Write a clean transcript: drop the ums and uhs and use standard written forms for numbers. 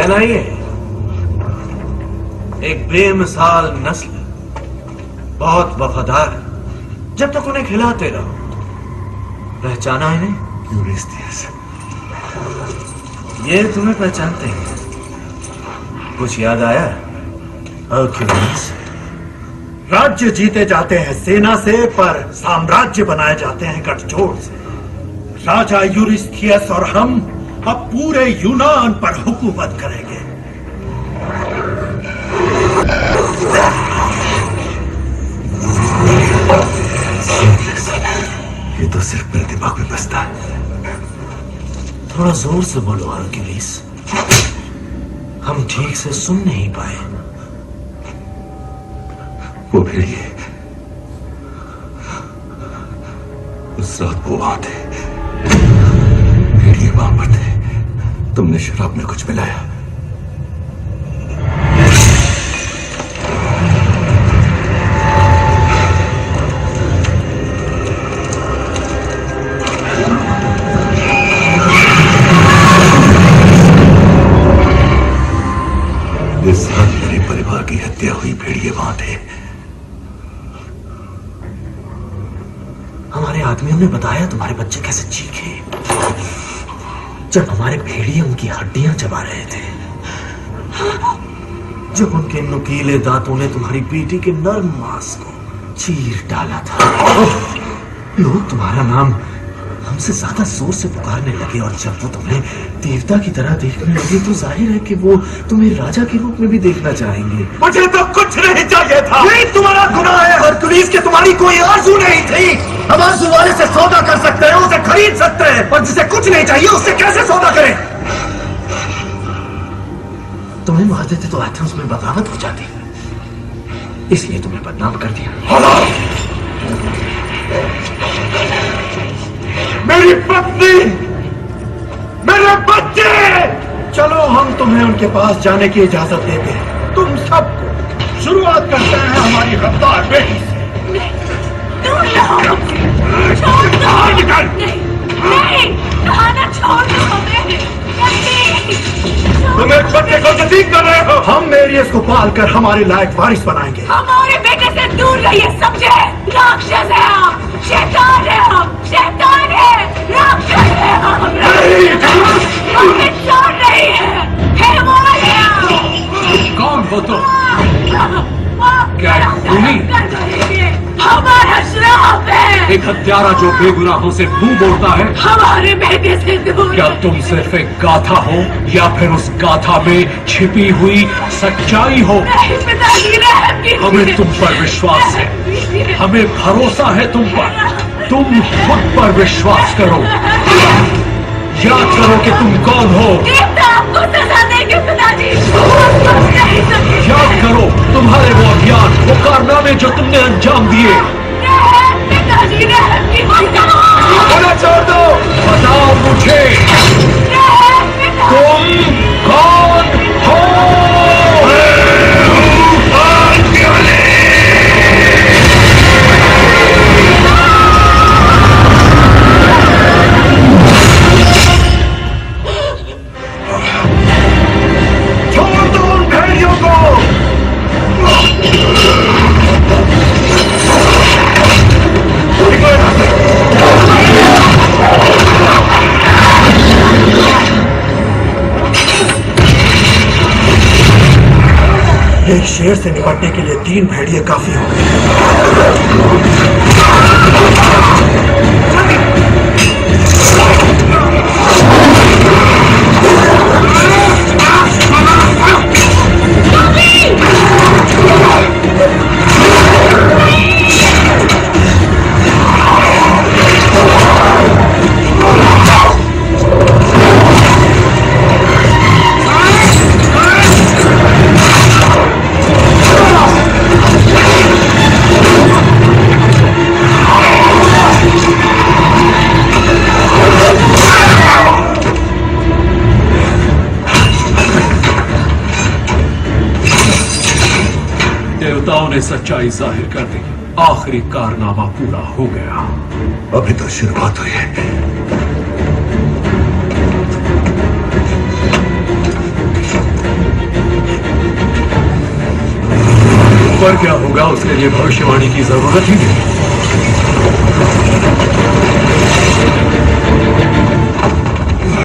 रहना ही है। एक बेमिसाल नस्ल, बहुत वफादार, जब तक उन्हें खिलाते रहो। पहचाना है नहीं? यूरिस्थियस, ये तुम्हें पहचानते हैं। कुछ याद आया? हरक्यूलिस। राज्य जीते जाते हैं सेना से, पर साम्राज्य बनाए जाते हैं गठजोड़ से। राजा यूरिस्थियस और हम अब पूरे यूनान पर हुकूमत करेंगे। ये तो सिर्फ मेरे दिमाग में बसता है। थोड़ा जोर से बोलो हरक्यूलिस, हम ठीक से सुन नहीं पाए। वो भेड़िए उस रात वो वहां थे, भेड़िए वहां पर थे। तुमने शराब में कुछ मिलाया। इस रात मेरे परिवार की हत्या हुई, भेड़िए वहां थे। हमारे आदमियों ने बताया तुम्हारे बच्चे कैसे चीखे जब हमारे भेड़िए उनकी हड्डियां चबा रहे थे, जब उनके नुकीले दांतों ने तुम्हारी बेटी के नर्म मांस को चीर डाला था। लोग तुम्हारा नाम हमसे ज्यादा जोर से पुकारने लगे, और जब वो तुम्हें देवता की तरह देखने लगे तो जाहिर है कि वो तुम्हें राजा के रूप में भी देखना चाहेंगे। मुझे तो कुछ नहीं चाहिए था। यही तुम्हारा गुनाह है हरक्यूलिस, के तुम्हारी कोई आरज़ू नहीं थी। हम आरज़ू वाले से सौदा कर सकते हैं, उसे खरीद सकते हैं, पर जिसे कुछ नहीं चाहिए उससे कैसे सौदा करें? तुम्हें मार देते तो एथेंस में बगावत हो जाती, इसलिए तुम्हें बदनाम कर दिया। मेरी पत्नी, मेरे बच्चे! चलो हम तुम्हें उनके पास जाने की इजाजत देते हैं। तुम सबको शुरुआत करते हैं हमारी रफ्तार बेटी से। छोड़ दो, छोड़ दो, निकल! नहीं, खाना छोड़ दो हमें, तुम एक बच्चे को जतीम कर रहे हो। हम मेरियस को पालकर हमारे लायक वारिस बनाएंगे। हमारे बेटे से दूर रहिए, समझे? राक्षस है आप, शैतान है हम, शैतान है, राक्षस है हम। हमें छोड़ रही है वो है आप। कौन हो तुम? क्या खूनी? हमारा श्राप है। एक हत्यारा जो बेगुनाहों से मुंह बोलता है। हमारे बेटे से दूर। क्या तुम सिर्फ एक गाथा हो, या फिर उस गाथा में छिपी हुई सच्चाई हो? नहीं पिताजी, रहम कीजिए। हमें तुम पर विश्वास है, हमें भरोसा है तुम पर। तुम खुद पर विश्वास करो, याद करो कि तुम कौन हो। आपको सजा देंगे पिताजी। याद करो तुम्हारे वो अभियान, वो कारनामे जो तुमने अंजाम दिए। पिताजी छोड़ दो, बताओ मुझे तुम कौन हो? छोड़ दो उन भेड़ियों को। एक शेर से निपटने के लिए 3 भेड़िए काफी हो गए। देवताओं ने सच्चाई जाहिर कर दी, आखिरी कारनामा पूरा हो गया। अभी तो शुरुआत हुई है। ऊपर क्या होगा उसके लिए भविष्यवाणी की जरूरत ही नहीं।